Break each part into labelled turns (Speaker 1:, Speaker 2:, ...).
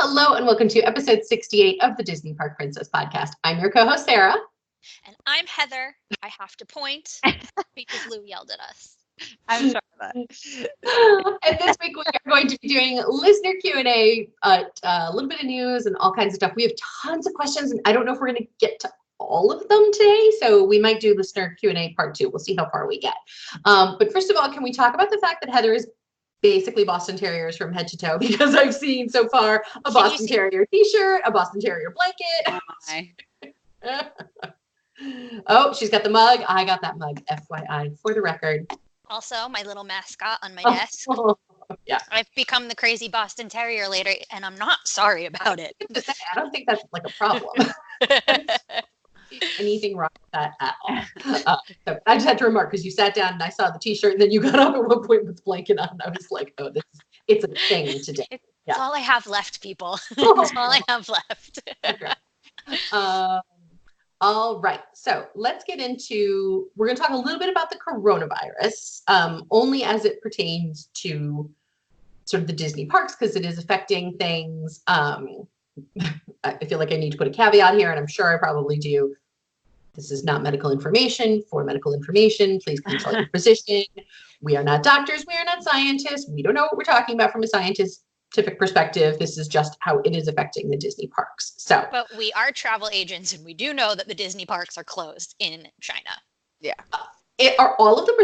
Speaker 1: Hello and welcome to episode 68 of the Disney Park Princess podcast. I'm your co-host, Sara.
Speaker 2: And I'm Heather. I have to point because Lou yelled at us.
Speaker 3: I'm Sharla.
Speaker 1: And this week we are going to be doing listener Q&A, a little bit of news and all kinds of stuff. We have tons of questions and I don't know if we're going to get to all of them today. So we might do listener Q&A part 2. We'll see how far we get. But first of all, can we talk about the fact that Heather is basically Boston Terriers from head to toe, because I've seen so far a Boston Terrier t-shirt, a Boston Terrier blanket. Oh, she's got the mug. I got that mug, FYI, for the record.
Speaker 2: Also, my little mascot on my desk.
Speaker 1: Yeah.
Speaker 2: I've become the crazy Boston Terrier later, and I'm not sorry about it.
Speaker 1: I don't think that's like a problem. Anything wrong with that at all. So I just had to remark because you sat down and I saw the t-shirt and then you got up at one point with the blanket on and I was like, oh, it's a thing today.
Speaker 2: It's all I have left, people. It's all I have left.
Speaker 1: All right, so let's get into, we're going to talk a little bit about the coronavirus, only as it pertains to sort of the Disney parks, because it is affecting things. I feel like I need to put a caveat here, and I'm sure I probably do. This is not medical information. For medical information, please consult your physician. We are not doctors. We are not scientists. We don't know what we're talking about from a scientific perspective. This is just how it is affecting the Disney parks. So,
Speaker 2: but we are travel agents, and we do know that the Disney parks are closed in China.
Speaker 1: Yeah. Are all of them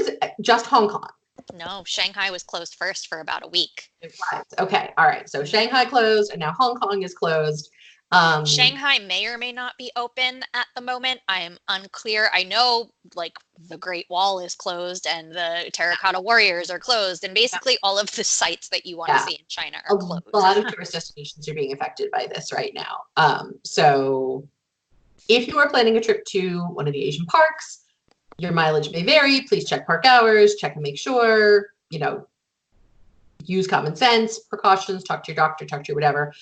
Speaker 1: just Hong Kong?
Speaker 2: No, Shanghai was closed first for about a week.
Speaker 1: Right. Okay. All right. So Shanghai closed, and now Hong Kong is closed.
Speaker 2: Shanghai may or may not be open at the moment. I am unclear. I know like the Great Wall is closed and the Terracotta Warriors are closed, and basically all of the sites that you want to see in China are closed.
Speaker 1: A lot of tourist destinations are being affected by this right now. So if you are planning a trip to one of the Asian parks, your mileage may vary. Please check park hours, check and make sure, use common sense, precautions, talk to your doctor, talk to your whatever.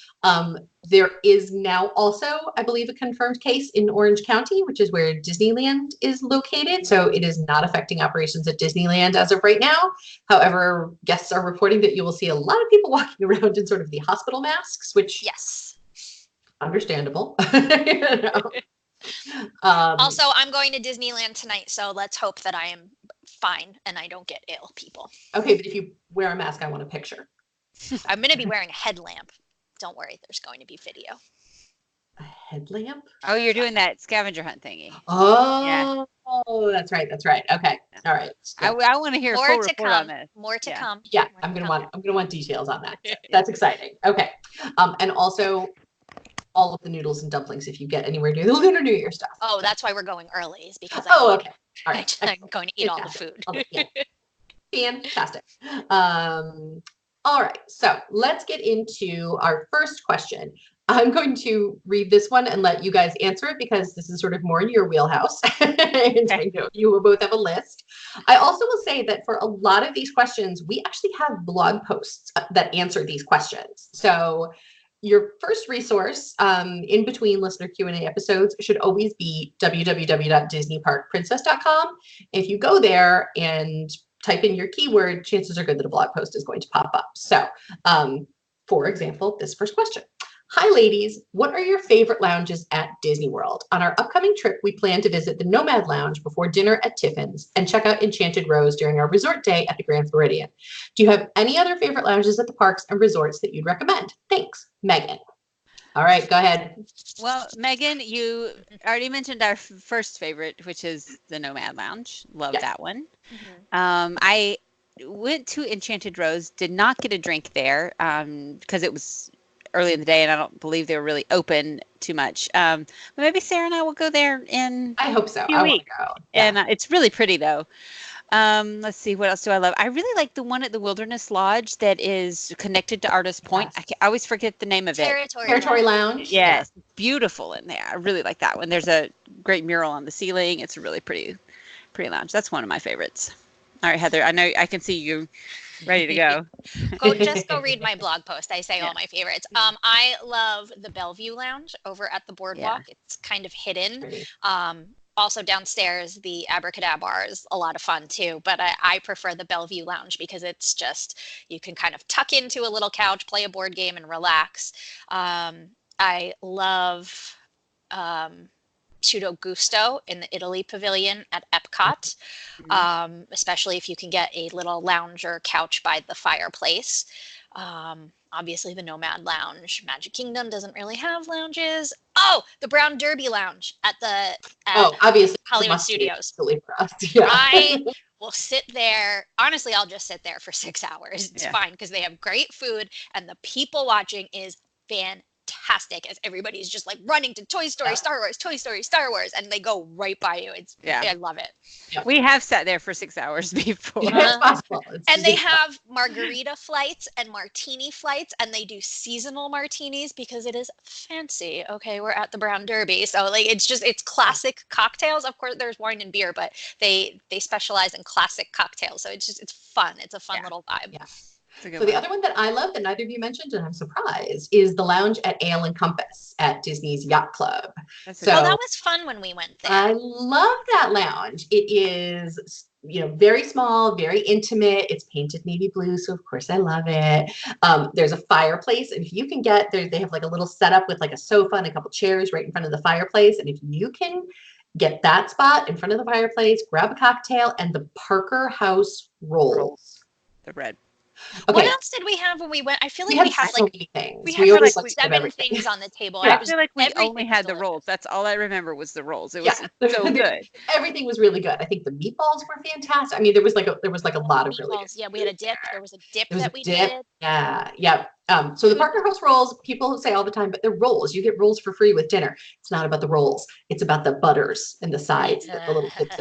Speaker 1: There is now also, I believe, a confirmed case in Orange County, which is where Disneyland is located. So it is not affecting operations at Disneyland as of right now. However, guests are reporting that you will see a lot of people walking around in sort of the hospital masks, which
Speaker 2: yes,
Speaker 1: understandable.
Speaker 2: Also, I'm going to Disneyland tonight, so let's hope that I am fine and I don't get ill, people.
Speaker 1: Okay, but if you wear a mask, I want a picture.
Speaker 2: I'm going to be wearing a headlamp. Don't worry, there's going to be video.
Speaker 1: A headlamp?
Speaker 3: Oh, you're doing that scavenger hunt thingy.
Speaker 1: Oh, yeah. That's right. Okay, all right.
Speaker 3: So, I want to hear a full report on this.
Speaker 2: More to come.
Speaker 1: Yeah, I'm gonna want details on that. That's exciting. Okay, and also all of the noodles and dumplings if you get anywhere near the Lunar New Year stuff.
Speaker 2: Oh, that's why we're going early, is because
Speaker 1: okay. All right.
Speaker 2: I'm going to eat all the food.
Speaker 1: Fantastic. All right, so let's get into our first question. I'm going to read this one and let you guys answer it because this is sort of more in your wheelhouse. And I know you will both have a list. I also will say that for a lot of these questions, we actually have blog posts that answer these questions. So your first resource in between listener Q&A episodes should always be www.disneyparkprincess.com. If you go there and type in your keyword, chances are good that a blog post is going to pop up. So, for example, this first question. Hi, ladies. What are your favorite lounges at Disney World? On our upcoming trip, we plan to visit the Nomad Lounge before dinner at Tiffin's and check out Enchanted Rose during our resort day at the Grand Floridian. Do you have any other favorite lounges at the parks and resorts that you'd recommend? Thanks, Megan. All right, go ahead.
Speaker 3: Well, Megan, you already mentioned our first favorite, which is the Nomad Lounge. Love that one. Mm-hmm. I went to Enchanted Rose, did not get a drink there because it was early in the day and I don't believe they were really open too much. But maybe Sara and I will go there in
Speaker 1: I hope so.
Speaker 3: a few weeks.
Speaker 1: I want to go. Yeah.
Speaker 3: And it's really pretty though. Let's see, what else do I love? I really like the one at the Wilderness Lodge that is connected to Artist Point.
Speaker 1: Yes.
Speaker 3: I always forget the name of it.
Speaker 1: Territory Lounge.
Speaker 3: Yes, beautiful in there. I really like that one. There's a great mural on the ceiling. It's a really pretty lounge. That's one of my favorites. All right, Heather, I know I can see you ready to go.
Speaker 2: Just go read my blog post. I say all my favorites. I love the Bellevue Lounge over at the boardwalk. It's kind of hidden. also downstairs, the Abracadabra is a lot of fun too, but I prefer the Bellevue Lounge because it's just, you can kind of tuck into a little couch, play a board game, and relax. I love Tutto Gusto in the Italy Pavilion at Epcot, especially if you can get a little lounge or couch by the fireplace. Obviously, the Nomad Lounge. Magic Kingdom doesn't really have lounges. Oh, the Brown Derby Lounge at
Speaker 1: obviously
Speaker 2: Hollywood Studios.
Speaker 1: For us. Yeah.
Speaker 2: I will sit there. Honestly, I'll just sit there for 6 hours. It's fine because they have great food and the people watching is fantastic as everybody's just like running to Toy Story, Star Wars, Toy Story, Star Wars, and they go right by you. I love it.
Speaker 3: Yeah. We have sat there for 6 hours before.
Speaker 1: It's possible.
Speaker 2: And they have margarita flights and martini flights, and they do seasonal martinis because it is fancy. Okay, we're at the Brown Derby, so like it's classic cocktails. Of course, there's wine and beer, but they specialize in classic cocktails, so it's fun. It's a fun little vibe.
Speaker 1: Yeah. So the other one that I love that neither of you mentioned, and I'm surprised, is the lounge at Ale and Compass at Disney's Yacht Club.
Speaker 2: That was fun when we went there.
Speaker 1: I love that lounge. It is, very small, very intimate. It's painted navy blue, so of course I love it. There's a fireplace, and if you can get there, they have like a little setup with like a sofa and a couple chairs right in front of the fireplace. And if you can get that spot in front of the fireplace, grab a cocktail and the Parker House rolls.
Speaker 3: The bread.
Speaker 1: Okay.
Speaker 2: What else did we have when we went? I feel like we had
Speaker 1: so
Speaker 2: like
Speaker 1: many things.
Speaker 2: We had like 7 things on the table.
Speaker 3: I feel like we only had the rolls. That's all I remember was the rolls. It was so good.
Speaker 1: Everything was really good. I think the meatballs were fantastic. I mean, there was like a lot of really good.
Speaker 2: Yeah, we had a dip. There was a dip that we did.
Speaker 1: Yeah. So the Parker House rolls, people say all the time, but they're rolls. You get rolls for free with dinner. It's not about the rolls. It's about the butters and the sides, the little bits.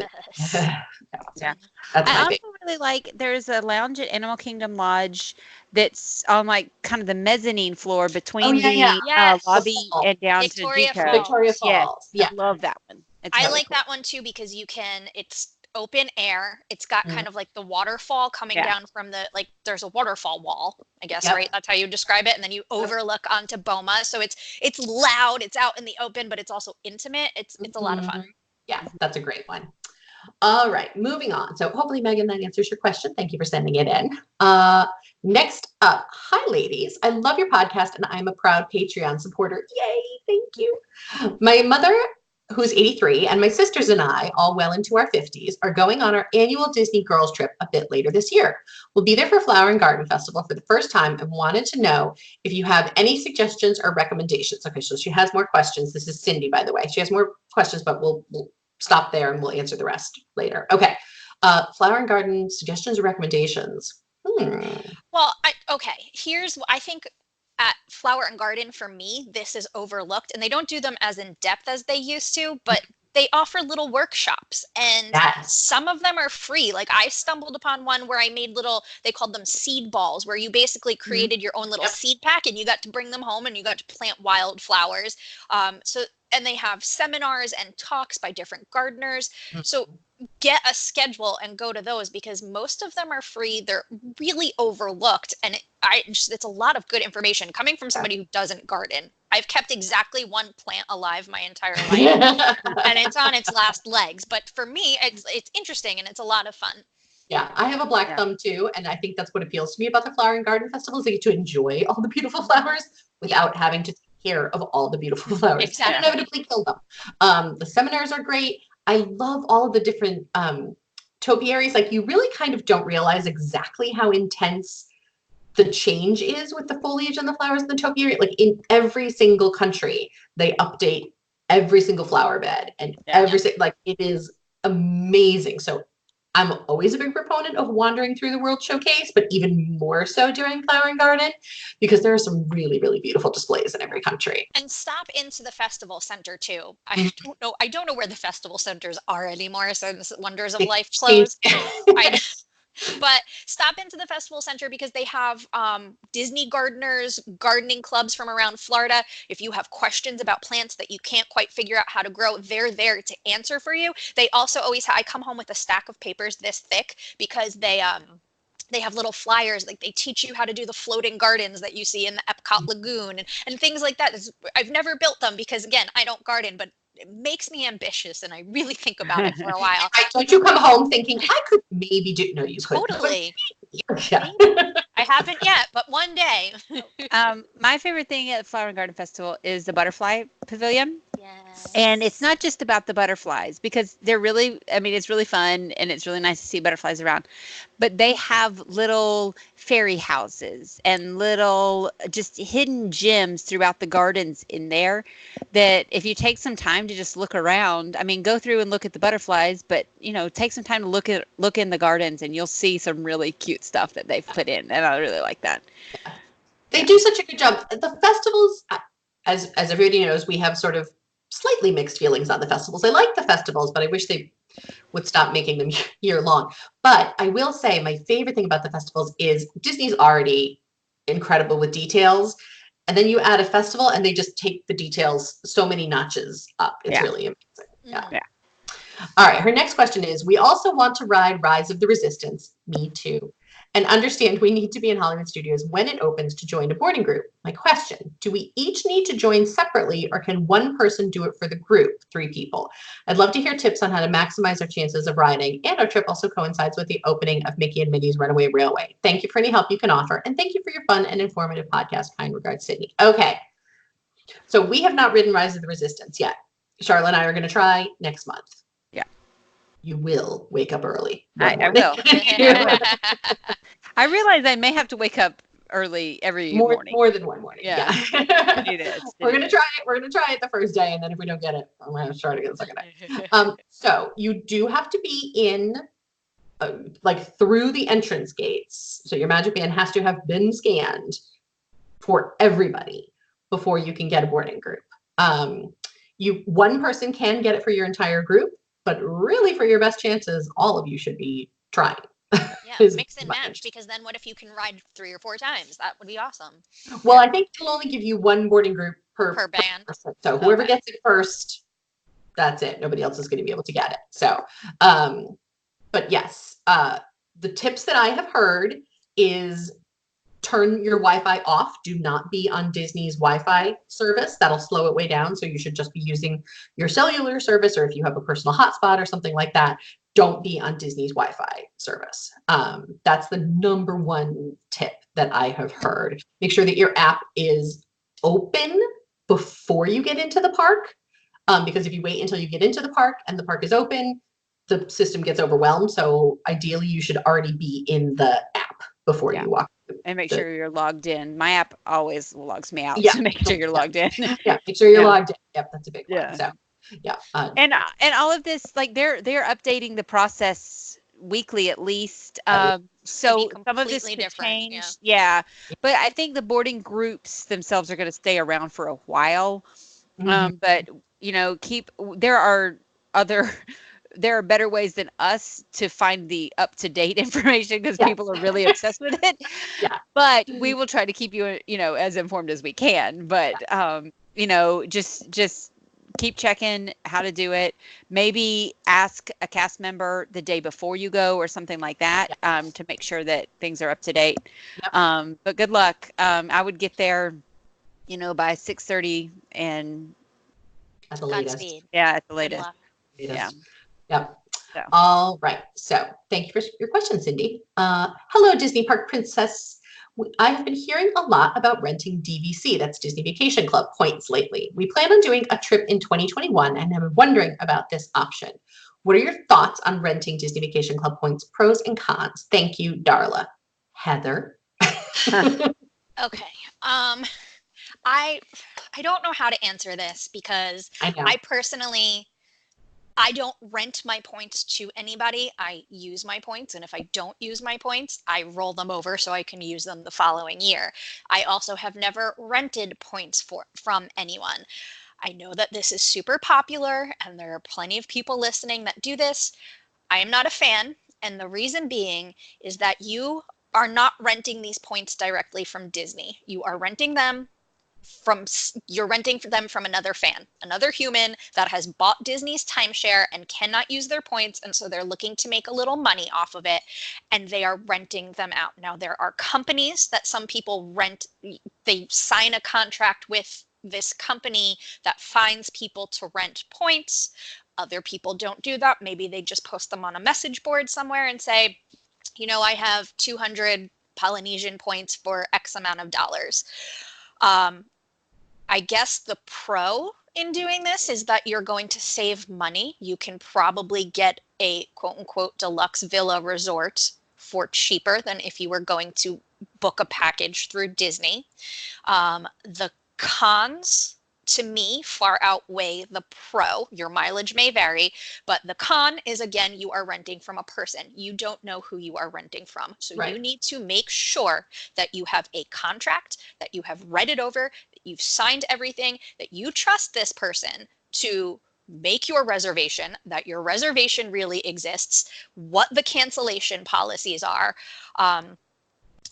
Speaker 3: Yeah.
Speaker 1: That's
Speaker 3: I
Speaker 1: my
Speaker 3: also really like, there's a lounge at Animal Kingdom Lodge that's on like kind of the mezzanine floor between the lobby and down
Speaker 2: Victoria
Speaker 3: to Deco.
Speaker 1: Victoria Falls.
Speaker 3: Yeah. I love that one.
Speaker 2: I like that one too because it's open air. It's got kind of like the waterfall coming down from there's a waterfall wall, I guess, right? That's how you describe it. And then you overlook onto Boma. So it's loud, it's out in the open, but it's also intimate. It's a lot of fun.
Speaker 1: Yeah, that's a great one. All right, moving on. So hopefully, Megan, that answers your question. Thank you for sending it in. Next up, hi, ladies. I love your podcast, and I'm a proud Patreon supporter. Yay, thank you. My mother, who's 83, and my sisters and I, all well into our 50s, are going on our annual Disney Girls trip a bit later this year. We'll be there for Flower and Garden Festival for the first time and wanted to know if you have any suggestions or recommendations. Okay, so she has more questions. This is Cindy, by the way. She has more questions, but we'll stop there and we'll answer the rest later. Okay. Flower and Garden suggestions or recommendations?
Speaker 2: Well, here's what I think. At Flower and Garden, for me, this is overlooked, and they don't do them as in depth as they used to, but they offer little workshops, and some of them are free. Like I stumbled upon one where I made they called them seed balls, where you basically created your own little seed pack, and you got to bring them home, and you got to plant wildflowers. And they have seminars and talks by different gardeners. So get a schedule and go to those because most of them are free. They're really overlooked. And it's a lot of good information coming from somebody who doesn't garden. I've kept exactly one plant alive my entire life and it's on its last legs. But for me, it's interesting and it's a lot of fun.
Speaker 1: Yeah, I have a black thumb too. And I think that's what appeals to me about the Flower and Garden Festival is they get to enjoy all the beautiful flowers without having to take care of all the beautiful flowers.
Speaker 2: Exactly.
Speaker 1: And inevitably kill them. The seminars are great. I love all of the different topiaries. Like you really kind of don't realize exactly how intense the change is with the foliage and the flowers in the topiary. Like in every single country, they update every single flower bed and it is amazing. So I'm always a big proponent of wandering through the World Showcase, but even more so during Flower and Garden because there are some really, really beautiful displays in every country.
Speaker 2: And stop into the festival center too. I don't know where the festival centers are anymore since Wonders of Life closed. But stop into the festival center because they have Disney gardeners, gardening clubs from around Florida. If you have questions about plants that you can't quite figure out how to grow, they're there to answer for you. They also always I come home with a stack of papers this thick because they have little flyers, like they teach you how to do the floating gardens that you see in the Epcot Lagoon and things like that. I've never built them because again, I don't garden, but makes me ambitious, and I really think about it for a while.
Speaker 1: Right, don't you come home thinking, I could maybe do, no, you couldn't.
Speaker 2: Totally.
Speaker 1: Yeah.
Speaker 2: I haven't yet, but one day.
Speaker 3: My favorite thing at Flower and Garden Festival is the butterfly pavilion.
Speaker 2: Yes.
Speaker 3: And it's not just about the butterflies, because they're really, I mean, it's really fun and it's really nice to see butterflies around. But they have little fairy houses and little just hidden gems throughout the gardens in there that if you take some time to just look around, I mean, go through and look at the butterflies, but take some time to look in the gardens, and you'll see some really cute stuff that they've put in. And I really like that.
Speaker 1: They do such a good job. The festivals, as everybody knows, we have sort of slightly mixed feelings on the festivals. I like the festivals, but I wish they would stop making them year long. But I will say my favorite thing about the festivals is Disney's already incredible with details. And then you add a festival and they just take the details so many notches up. It's really amazing. Yeah. All right. Her next question is, we also want to ride Rise of the Resistance. Me too. And understand we need to be in Hollywood Studios when it opens to join a boarding group. My question, do we each need to join separately, or can one person do it for the group, 3 people? I'd love to hear tips on how to maximize our chances of riding, and our trip also coincides with the opening of Mickey and Minnie's Runaway Railway. Thank you for any help you can offer, and thank you for your fun and informative podcast. Kind regards, Sydney. Okay, so we have not ridden Rise of the Resistance yet. Sharla and I are going to try next month. You will wake up early.
Speaker 3: I will. I realize I may have to wake up early every morning.
Speaker 1: More than one morning. Yeah. We're gonna try it. We're gonna try it the first day, and then if we don't get it, I'm gonna try it again the second day. So you do have to be in, like, through the entrance gates. So your Magic Band has to have been scanned for everybody before you can get a boarding group. One person can get it for your entire group. But really, for your best chances, all of you should be trying.
Speaker 2: Yeah, mix and match, because then what if you can ride 3 or 4 times? That would be awesome.
Speaker 1: Well, I think they'll only give you one boarding group per
Speaker 2: band.
Speaker 1: Person. So whoever gets it first, that's it. Nobody else is going to be able to get it. So, but yes, the tips that I have heard is turn your Wi-Fi off. Do not be on Disney's Wi-Fi service. That'll slow it way down. So you should just be using your cellular service, or if you have a personal hotspot or something like that, don't be on Disney's Wi-Fi service. That's the number one tip that I have heard. Make sure that your app is open before you get into the park. Because if you wait until you get into the park and the park is open, the system gets overwhelmed. So ideally you should already be in the app before you walk.
Speaker 3: And make sure you're logged in. My app always logs me out. Yeah. So make sure you're logged in.
Speaker 1: Yeah. Make sure you're logged in. Yep. That's a big one. So yeah.
Speaker 3: And all of this, like they're updating the process weekly at least. So some of this could change. Yeah. But I think the boarding groups themselves are going to stay around for a while. But there are better ways than us to find the up-to-date information, because people are really obsessed with it. Yeah. But we will try to keep you, as informed as we can. But, just keep checking how to do it. Maybe ask a cast member the day before you go or something like that, to make sure that things are up to date. Yep. But good luck. I would get there, by 6:30 and
Speaker 1: at the latest.
Speaker 2: Godspeed.
Speaker 3: Yeah, at the latest.
Speaker 1: Yeah. Yep. So. All right. So thank you for your question, Cindy. Hello, Disney Park Princess. I have been hearing a lot about renting DVC, that's Disney Vacation Club, points lately. We plan on doing a trip in 2021 and I'm wondering about this option. What are your thoughts on renting Disney Vacation Club points, pros and cons? Thank you, Darla. Heather.
Speaker 2: Okay. I don't know how to answer this, because I personally, I don't rent my points to anybody. I use my points. And if I don't use my points, I roll them over so I can use them the following year. I also have never rented points from anyone. I know that this is super popular and there are plenty of people listening that do this. I am not a fan. And the reason being is that you are not renting these points directly from Disney. You are renting them from another fan, another human that has bought Disney's timeshare and cannot use their points, and so they're looking to make a little money off of it, and they are renting them out. Now, there are companies that some people rent, they sign a contract with this company that finds people to rent points. Other people don't do that. Maybe they just post them on a message board somewhere and say, I have 200 Polynesian points for X amount of dollars. I guess the pro in doing this is that you're going to save money. You can probably get a quote unquote deluxe villa resort for cheaper than if you were going to book a package through Disney. The cons to me far outweigh the pro. Your mileage may vary, but the con is, again, you are renting from a person. You don't know who you are renting from. So
Speaker 1: Right.
Speaker 2: You need to make sure that you have a contract, that you have read it over, that you've signed everything, that you trust this person to make your reservation, that your reservation really exists, what the cancellation policies are.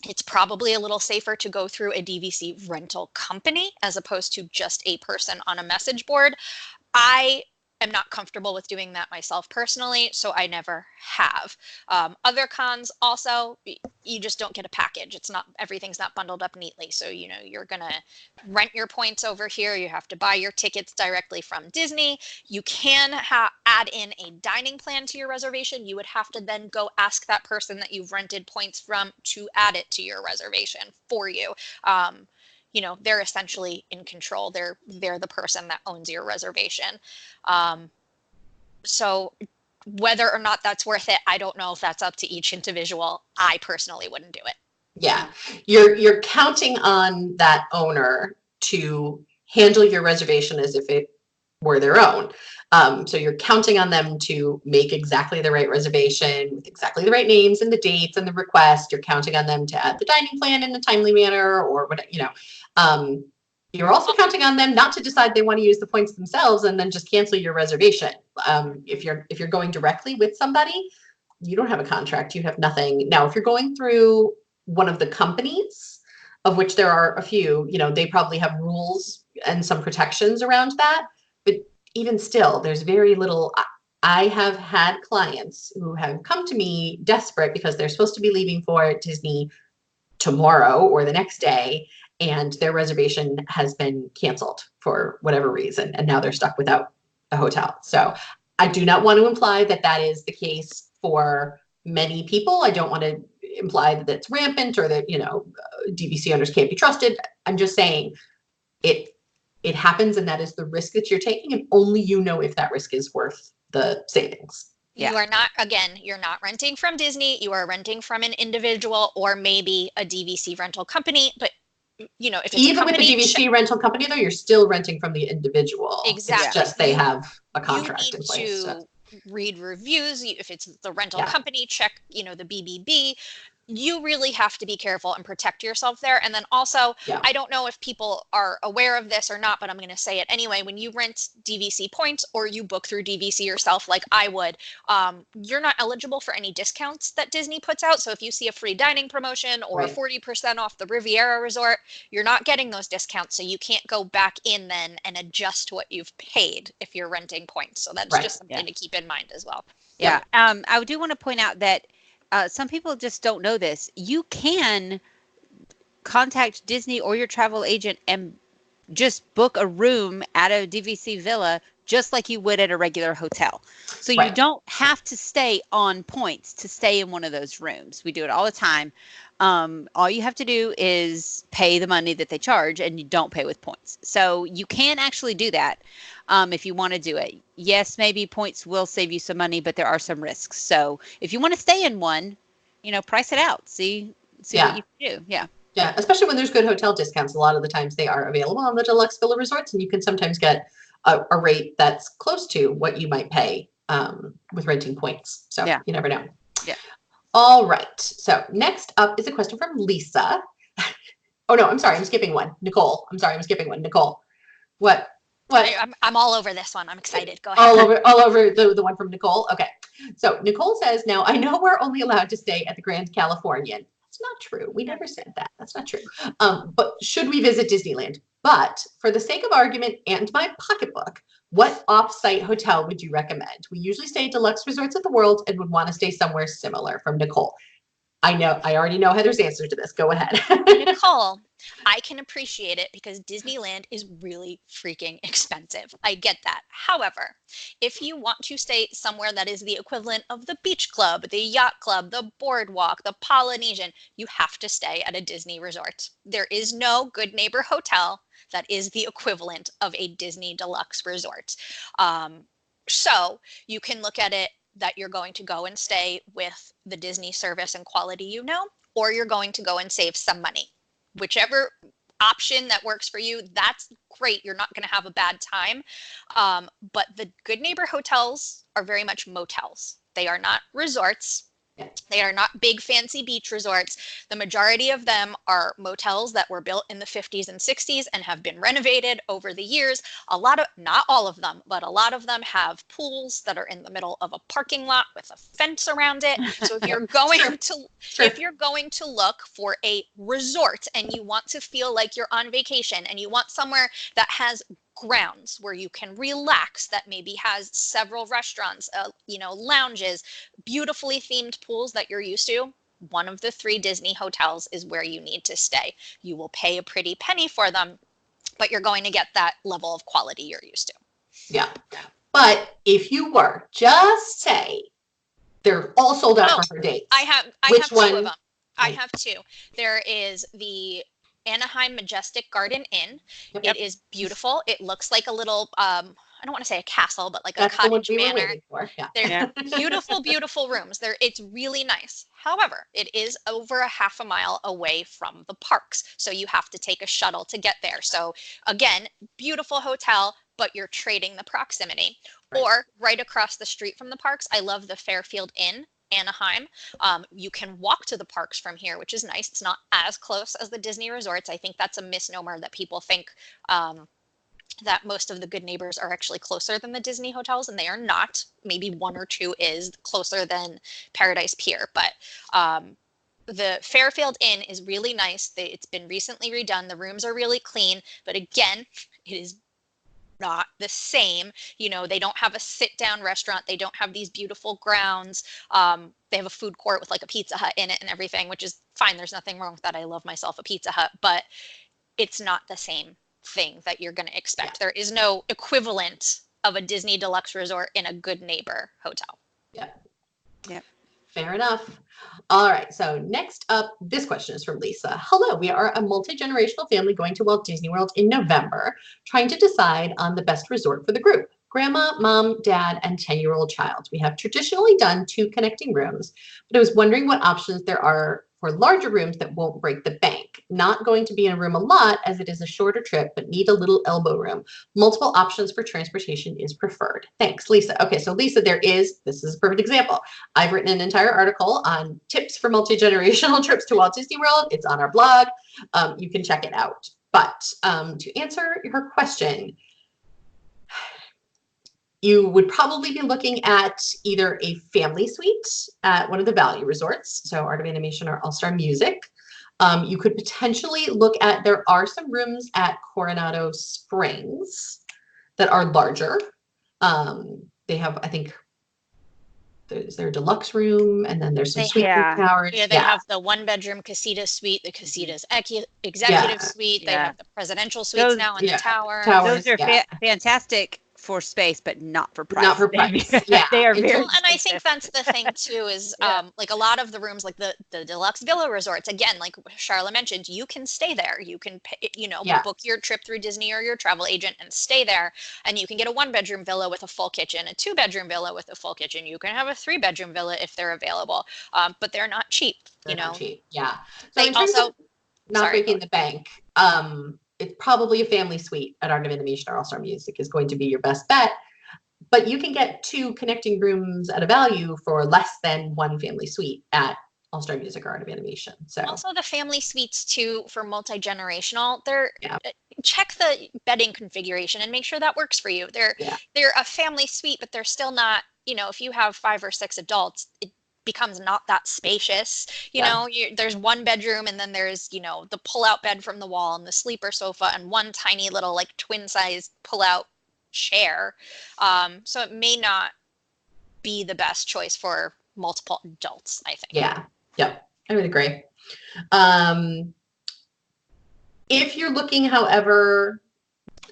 Speaker 2: It's probably a little safer to go through a DVC rental company as opposed to just a person on a message board. I am not comfortable with doing that myself personally, so I never have. Other cons also, you just don't get a package. Everything's not bundled up neatly. So, you're going to rent your points over here. You have to buy your tickets directly from Disney. You can add in a dining plan to your reservation. You would have to then go ask that person that you've rented points from to add it to your reservation for you. They're essentially in control. They're the person that owns your reservation. So whether or not that's worth it, I don't know if that's up to each individual. I personally wouldn't do it.
Speaker 1: Yeah. You're counting on that owner to handle your reservation as if it were their own. So you're counting on them to make exactly the right reservation with exactly the right names and the dates and the request. You're counting on them to add the dining plan in a timely manner or whatever, you're also counting on them not to decide they want to use the points themselves and then just cancel your reservation. If you're going directly with somebody, you don't have a contract, you have nothing. Now, if you're going through one of the companies, of which there are a few, they probably have rules and some protections around that. But even still, there's very little. I have had clients who have come to me desperate because they're supposed to be leaving for Disney tomorrow or the next day, and their reservation has been canceled for whatever reason, and now they're stuck without a hotel. So I do not want to imply that that is the case for many people. I don't want to imply that it's rampant or that, DVC owners can't be trusted. I'm just saying it happens, and that is the risk that you're taking, and only you know if that risk is worth the savings.
Speaker 2: Yeah. You're not renting from Disney. You are renting from an individual or maybe a DVC rental company. But, if it's
Speaker 1: even with the DVC rental company, though, you're still renting from the individual.
Speaker 2: Exactly.
Speaker 1: It's just they have a contract in place.
Speaker 2: You need to read reviews. If it's the rental company, check, the BBB. You really have to be careful and protect yourself there. And then also, I don't know if people are aware of this or not, but I'm going to say it anyway. When you rent DVC points or you book through DVC yourself, like I would, you're not eligible for any discounts that Disney puts out. So if you see a free dining promotion or 40% off the Riviera Resort, you're not getting those discounts. So you can't go back in then and adjust what you've paid if you're renting points. So that's just something to keep in mind as well.
Speaker 3: Yeah. I do want to point out that some people just don't know this. You can contact Disney or your travel agent and just book a room at a DVC villa just like you would at a regular hotel. So you don't have to stay on points to stay in one of those rooms. We do it all the time. All you have to do is pay the money that they charge, and you don't pay with points. So you can actually do that if you want to do it. Yes, maybe points will save you some money, but there are some risks. So if you want to stay in one, price it out. See what you can do. Yeah.
Speaker 1: Yeah, especially when there's good hotel discounts. A lot of the times they are available on the deluxe villa resorts, and you can sometimes get a rate that's close to what you might pay with renting points. So you never know.
Speaker 3: Yeah.
Speaker 1: All right. So next up is a question from Lisa. Oh, no, I'm sorry. I'm skipping one. Nicole. I'm sorry. I'm skipping one. Nicole. What?
Speaker 2: I'm all over this one. I'm excited. Go ahead.
Speaker 1: All over the one from Nicole. Okay. So Nicole says, now I know we're only allowed to stay at the Grand Californian. That's not true. We never said that. That's not true. But should we visit Disneyland? But for the sake of argument and my pocketbook, what off-site hotel would you recommend? We usually stay at deluxe resorts at the World and would want to stay somewhere similar. From Nicole. I know. I already know Heather's answer to this. Go ahead.
Speaker 2: Nicole, I can appreciate it because Disneyland is really freaking expensive. I get that. However, if you want to stay somewhere that is the equivalent of the beach club, the yacht club, the boardwalk, the Polynesian, you have to stay at a Disney resort. There is no Good Neighbor hotel that is the equivalent of a Disney deluxe resort. So you can look at it that you're going to go and stay with the Disney service and quality you know, or you're going to go and save some money. Whichever option that works for you, that's great. You're not going to have a bad time. But the Good Neighbor hotels are very much motels. They are not resorts. They are not big fancy beach resorts. The majority of them are motels that were built in the 50s and 60s and have been renovated over the years. Not all of them, but a lot of them have pools that are in the middle of a parking lot with a fence around it. So if you're going if you're going to look for a resort and you want to feel like you're on vacation and you want somewhere that has grounds where you can relax, that maybe has several restaurants, lounges, beautifully themed pools that you're used to, one of the 3 Disney hotels is where you need to stay. You will pay a pretty penny for them, but you're going to get that level of quality you're used to.
Speaker 1: Yeah. But if you were, just say, they're all sold out for her dates.
Speaker 2: I have 2 of them. I have 2. There is the Anaheim Majestic Garden Inn. Yep. It is beautiful. It looks like a little, I don't want to say a castle, but like a cottage manor.
Speaker 1: Yeah.
Speaker 2: They're beautiful, beautiful rooms. It's really nice. However, it is over a half a mile away from the parks. So you have to take a shuttle to get there. So again, beautiful hotel, but you're trading the proximity. Right. Or right across the street from the parks, I love the Fairfield Inn. Anaheim. You can walk to the parks from here, which is nice. It's not as close as the Disney resorts. I think that's a misnomer that people think that most of the Good Neighbors are actually closer than the Disney hotels, and they are not. Maybe 1 or 2 is closer than Paradise Pier, but the Fairfield Inn is really nice. It's been recently redone. The rooms are really clean, but again, it is not the same. They don't have a sit-down restaurant. They don't have these beautiful grounds. They have a food court with like a Pizza Hut in it and everything, which is fine. There's nothing wrong with that. I love myself a Pizza Hut, but it's not the same thing that you're going to expect. Yeah. There is no equivalent of a Disney deluxe resort in a Good Neighbor hotel.
Speaker 1: Yeah. Yep. Fair enough. All right. So next up, this question is from Lisa. Hello, we are a multi-generational family going to Walt Disney World in November, trying to decide on the best resort for the group. Grandma, mom, dad, and 10-year-old child. We have traditionally done 2 connecting rooms, but I was wondering what options there are for larger rooms that won't break the bank. Not going to be in a room a lot as it is a shorter trip, but need a little elbow room. Multiple options for transportation is preferred. Thanks, Lisa. Okay, so Lisa, this is a perfect example. I've written an entire article on tips for multi-generational trips to Walt Disney World. It's on our blog. You can check it out. But to answer your question, you would probably be looking at either a family suite at one of the value resorts, so Art of Animation or All-Star Music. You could potentially look at, there are some rooms at Coronado Springs that are larger. They have, I think, is there a deluxe room, and then there's some suite towers.
Speaker 2: Yeah, they have the 1-bedroom Casita suite, the Casita's executive suite. They have the presidential suites now in the tower.
Speaker 3: Those are fantastic for space, but not for price.
Speaker 1: Not for price. Yeah.
Speaker 3: They are very
Speaker 2: and I think that's the thing too, is like a lot of the rooms, like the deluxe villa resorts, again, like Sharla mentioned, you can stay there. You can pay, book your trip through Disney or your travel agent and stay there. And you can get a 1-bedroom villa with a full kitchen, a 2-bedroom villa with a full kitchen. You can have a 3-bedroom villa if they're available. But they're not cheap,
Speaker 1: Not cheap. Yeah.
Speaker 2: So in terms of
Speaker 1: not breaking the bank, it's probably a family suite at Art of Animation or All-Star Music is going to be your best bet. But you can get 2 connecting rooms at a value for less than 1 family suite at All-Star Music or Art of Animation. So
Speaker 2: also the family suites too for multi-generational, check the bedding configuration and make sure that works for you. They're a family suite, but they're still not, if you have 5 or 6 adults, it becomes not that spacious. There's 1 bedroom, and then there's, the pull-out bed from the wall and the sleeper sofa and 1 tiny little like twin-size pull-out chair. So it may not be the best choice for multiple adults, I think.
Speaker 1: Yeah. Yep. I would agree. If you're looking, however,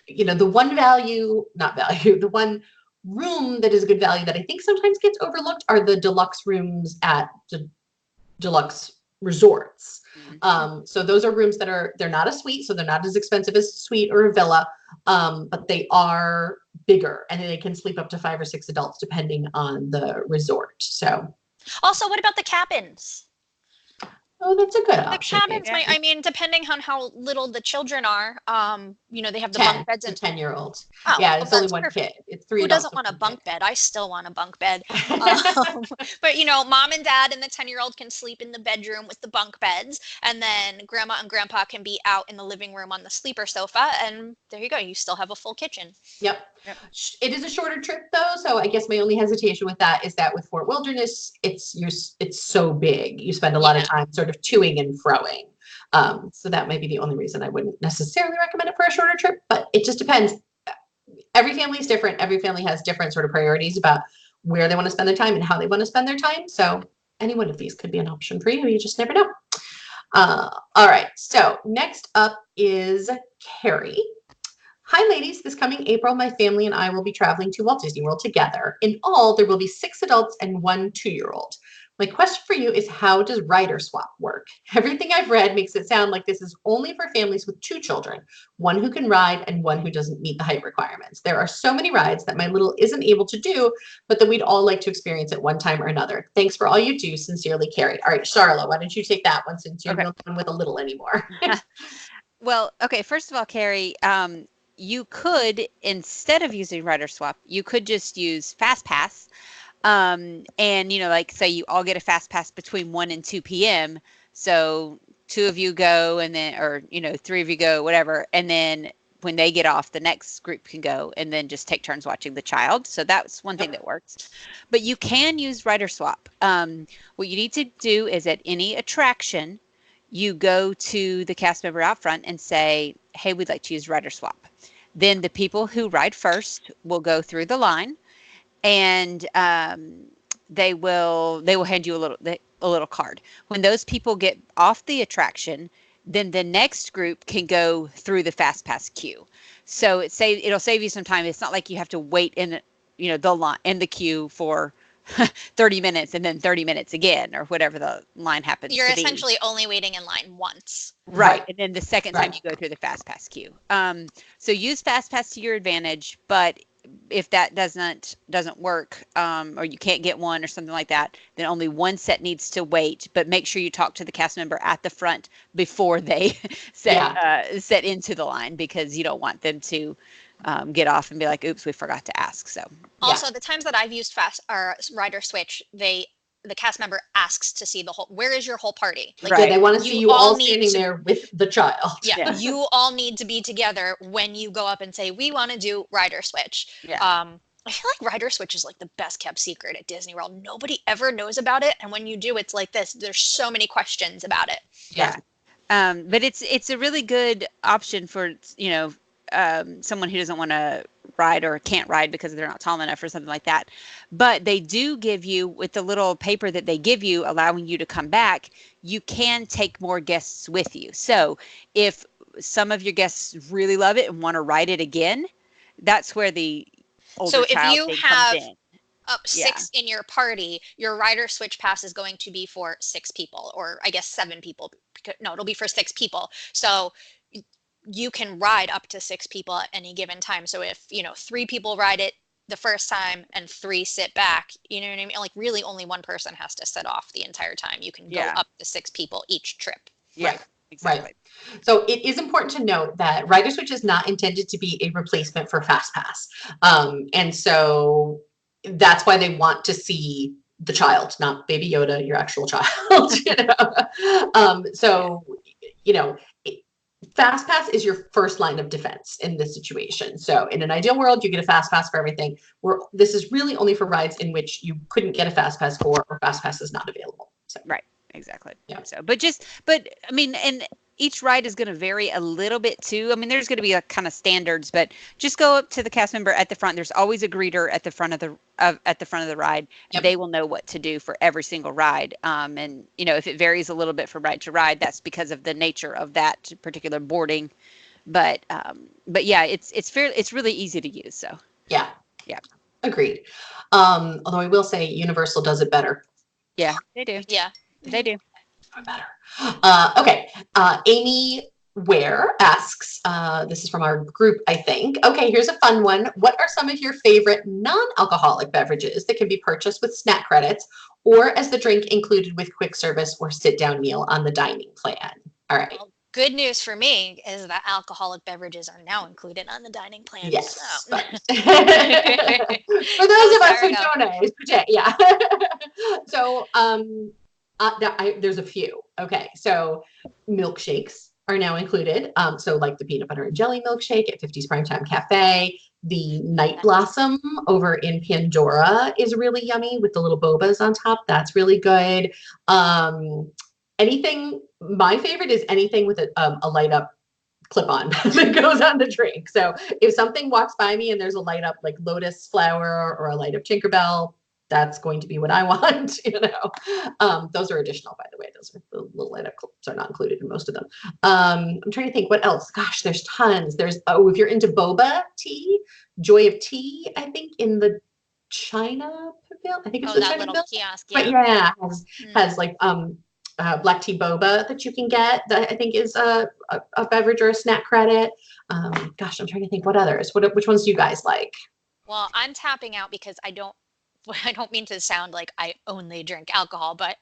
Speaker 1: the one the one room that is a good value that I think sometimes gets overlooked are the deluxe rooms at the deluxe resorts. So those are rooms they're not a suite, so they're not as expensive as a suite or a villa, but they are bigger and they can sleep up to 5 or 6 adults depending on the resort. So
Speaker 2: also, what about the cabins?
Speaker 1: Oh, that's a good
Speaker 2: The
Speaker 1: option.
Speaker 2: cabins I mean, depending on how little the children are, they have the
Speaker 1: 10,
Speaker 2: bunk beds
Speaker 1: the
Speaker 2: and
Speaker 1: 10-year-old.
Speaker 2: oh,
Speaker 1: Yeah,
Speaker 2: well,
Speaker 1: it's only
Speaker 2: that's
Speaker 1: one
Speaker 2: perfect.
Speaker 1: kid. It's 3
Speaker 2: Who
Speaker 1: adults.
Speaker 2: doesn't want a
Speaker 1: with
Speaker 2: bunk bed? I still want a bunk bed.
Speaker 1: kid.
Speaker 2: But mom and dad and the 10-year-old can sleep in the bedroom with the bunk beds, and then grandma and grandpa can be out in the living room on the sleeper sofa, and there you go. You still have a full kitchen.
Speaker 1: Yep. It is a shorter trip though, so I guess my only hesitation with that is that with Fort Wilderness, it's so big. You spend a lot of time sort of toing and froing. So that might be the only reason I wouldn't necessarily recommend it for a shorter trip, but it just depends. Every family is different. Every family has different sort of priorities about where they want to spend their time and how they want to spend their time. So any one of these could be an option for you. You just never know. All right. So next up is Carrie. Hi, ladies. This coming April, my family and I will be traveling to Walt Disney World together. In all, there will be 6 adults and 1 2-year-old. My question for you is, how does rider swap work? Everything I've read makes it sound like this is only for families with 2 children, one who can ride and one who doesn't meet the height requirements. There are so many rides that my little isn't able to do, but that we'd all like to experience at one time or another. Thanks for all you do. Sincerely, Carrie. All right, Sharla, why don't you take that one since you're not one with a little anymore?
Speaker 3: Well, okay. First of all, Carrie, you could, instead of using rider swap, you could just use fast pass. And like say you all get a fast pass between 1 and 2 p.m. So 2 of you go, and then, or 3 of you go, whatever, and then when they get off, the next group can go, and then just take turns watching the child. So that's one thing that works. But you can use rider swap. What you need to do is, at any attraction, you go to the cast member out front and say, "Hey, we'd like to use rider swap." Then the people who ride first will go through the line, and they will hand you a little card. When those people get off the attraction, then the next group can go through the fast pass queue. So it'll save you some time. It's not like you have to wait in the line in the queue for 30 minutes and then 30 minutes again, or whatever the line happens to be.
Speaker 2: You're essentially only waiting in line once.
Speaker 3: Right. And then the second time you go through the fast pass queue. So use fast pass to your advantage, but if that doesn't work, or you can't get one or something like that, then only one set needs to wait. But make sure you talk to the cast member at the front before they set into the line, because you don't want them to get off and be like, "Oops, we forgot to ask." So
Speaker 2: also, the times that I've used fast or rider switch, the cast member asks to see the whole, where is your whole party?
Speaker 1: Like, they want to see you all standing there with the child.
Speaker 2: Yeah, you all need to be together when you go up and say, we want to do rider switch. I feel like rider switch is like the best kept secret at Disney World. Nobody ever knows about it, and when you do, it's like this. There's so many questions about it.
Speaker 3: But it's a really good option for someone who doesn't want to ride or can't ride because they're not tall enough or something like that. But they do give you, with the little paper that they give you allowing you to come back, you can take more guests with you. So if some of your guests really love it and want to ride it again, that's where the older child thing comes in.
Speaker 2: Up 6 in your party, your rider switch pass is going to be for 6 people, or I guess 7 people. No, it'll be for 6 people. So you can ride up to 6 people at any given time. So if 3 people ride it the first time and 3 sit back, you know what I mean? Like, really only one person has to sit off the entire time. You can go up to 6 people each trip.
Speaker 1: Right. Exactly. Right. So it is important to note that rider switch is not intended to be a replacement for fast pass. And so that's why they want to see the child, not Baby Yoda, your actual child. Fast pass is your first line of defense in this situation. So in an ideal world, you get a fast pass for everything. This is really only for rides in which you couldn't get a fast pass for, or fast pass is not available. So.
Speaker 3: Right. Exactly. Yeah. So, but I mean, and each ride is going to vary a little bit too. I mean, there's going to be a kind of standards, but just go up to the cast member at the front. There's always a greeter at the front of the ride.
Speaker 1: Yep.
Speaker 3: They will know what to do for every single ride. And if it varies a little bit from ride to ride, that's because of the nature of that particular boarding. But yeah, it's really easy to use. So
Speaker 1: yeah, agreed. Although I will say Universal does it better.
Speaker 3: Yeah, they do.
Speaker 2: Yeah.
Speaker 3: They do.
Speaker 1: Better. Okay. Amy Ware asks, this is from our group, I think. Okay, here's a fun one. What are some of your favorite non-alcoholic beverages that can be purchased with snack credits or as the drink included with quick service or sit-down meal on the dining plan? All right.
Speaker 2: Well, good news for me is that alcoholic beverages are now included on the dining plan.
Speaker 1: Yes.
Speaker 2: So.
Speaker 1: But for those of us who don't know, yeah. So there's a few. Okay, so milkshakes are now included. So like the peanut butter and jelly milkshake at 50's Primetime Cafe. The Night Blossom over in Pandora is really yummy with the little bobas on top. That's really good. My favorite is anything with a light up clip-on that goes on the drink. So if something walks by me and there's a light up like lotus flower or a light up Tinkerbell, that's going to be what I want, Those are additional, by the way. Those are the little light up clips are not included in most of them. I'm trying to think what else. Gosh, there's tons. There's if you're into boba tea, Joy of Tea, I think in the China Pavilion. I think it's the
Speaker 2: that
Speaker 1: China
Speaker 2: little
Speaker 1: Pavilion.
Speaker 2: kiosk. Yeah.
Speaker 1: But yeah, has like black tea boba that you can get that I think is a beverage or a snack credit. Gosh, I'm trying to think what others. Which ones do you guys like?
Speaker 2: Well, I'm tapping out because I don't mean to sound like I only drink alcohol, but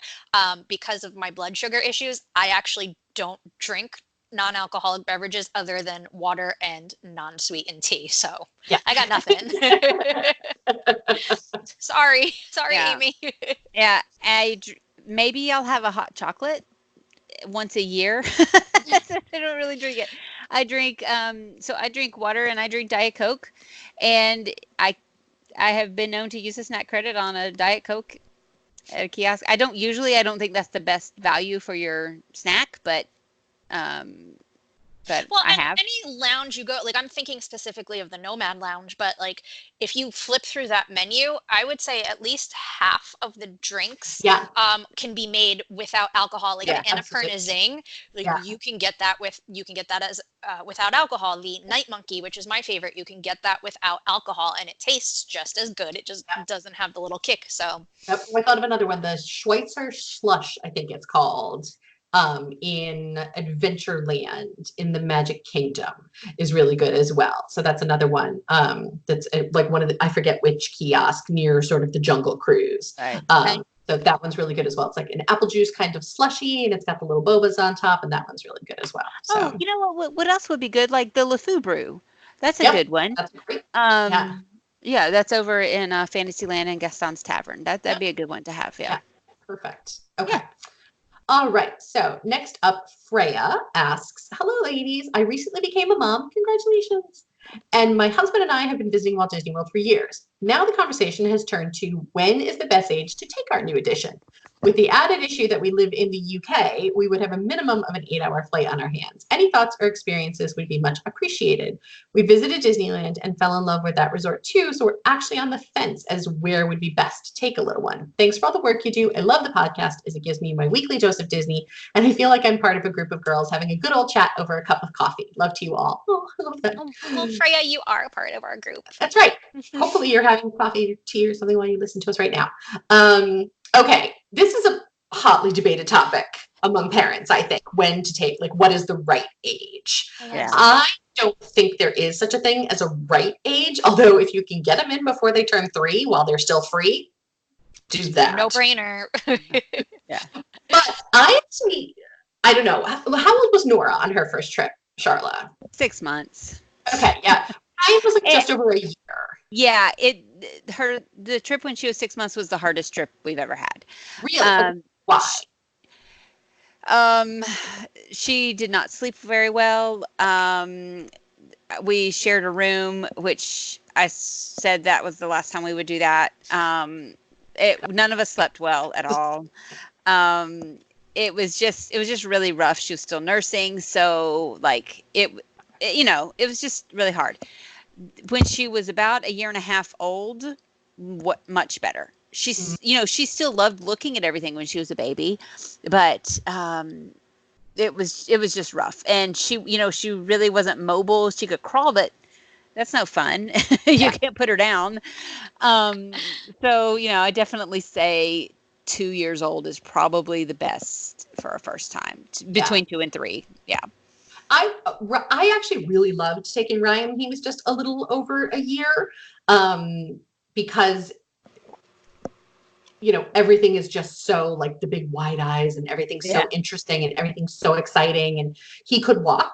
Speaker 2: because of my blood sugar issues, I actually don't drink non-alcoholic beverages other than water and non-sweetened tea. So yeah, I got nothing. Sorry, yeah. Amy.
Speaker 3: Yeah, maybe I'll have a hot chocolate once a year. I don't really drink it. I drink water and I drink Diet Coke, and I have been known to use a snack credit on a Diet Coke at a kiosk. I don't think that's the best value for your snack, but I have.
Speaker 2: Any lounge you go, like I'm thinking specifically of the Nomad Lounge, but like if you flip through that menu, I would say at least half of the drinks can be made without alcohol. Like Annapurna Zing, you can get that as without alcohol. The Night Monkey, which is my favorite, you can get that without alcohol, and it tastes just as good. It just doesn't have the little kick. So
Speaker 1: I thought of another one, the Schweitzer Slush, I think it's called. In Adventureland in the Magic Kingdom is really good as well. So that's another one that's like one of the, I forget which kiosk near sort of the Jungle Cruise.
Speaker 3: Right.
Speaker 1: So that one's really good as well. It's like an apple juice kind of slushy and it's got the little bobas on top, and that one's really good as well. So.
Speaker 3: Oh, you know what else would be good? Like the LeFou Brew. That's a good one.
Speaker 1: That's great.
Speaker 3: Yeah, that's over in Fantasyland and Gaston's Tavern. That'd be a good one to have. Yeah.
Speaker 1: Perfect. Okay. Yeah. All right. So next up, Freya asks, hello, ladies. I recently became a mom. Congratulations. And my husband and I have been visiting Walt Disney World for years. Now the conversation has turned to when is the best age to take our new addition? With the added issue that we live in the UK, we would have a minimum of an 8-hour flight on our hands. Any thoughts or experiences would be much appreciated. We visited Disneyland and fell in love with that resort too, so we're actually on the fence as where would be best to take a little one. Thanks for all the work you do. I love the podcast as it gives me my weekly dose of Disney, and I feel like I'm part of a group of girls having a good old chat over a cup of coffee. Love to you all. Oh, I love that.
Speaker 2: Well, Freya, you are a part of our group.
Speaker 1: That's right. Hopefully you're having coffee or tea or something while you listen to us right now. Okay, this is a hotly debated topic among parents, I think, when to take, like, what is the right age?
Speaker 3: Yeah.
Speaker 1: I don't think there is such a thing as a right age, although if you can get them in before they turn 3 while they're still free, do that.
Speaker 2: No brainer.
Speaker 3: Yeah.
Speaker 1: But I don't know. How old was Nora on her first trip, Sharla?
Speaker 3: 6 months.
Speaker 1: Okay, yeah. I was like just over a year.
Speaker 3: Yeah, the trip when she was 6 months was the hardest trip we've ever had.
Speaker 1: Really? Why?
Speaker 3: She did not sleep very well. We shared a room, which I said that was the last time we would do that. None of us slept well at all. it was just really rough. She was still nursing, so like it was just really hard. When she was about a year and a half old, much better. She's she still loved looking at everything when she was a baby, but it was just rough. And she really wasn't mobile. She could crawl, but that's no fun. You can't put her down. So I definitely say 2 years old is probably the best for a first time, between 2 and 3. Yeah.
Speaker 1: I actually really loved taking Ryan when he was just a little over a year, because everything is just so like the big wide eyes and everything's so interesting and everything's so exciting, and he could walk.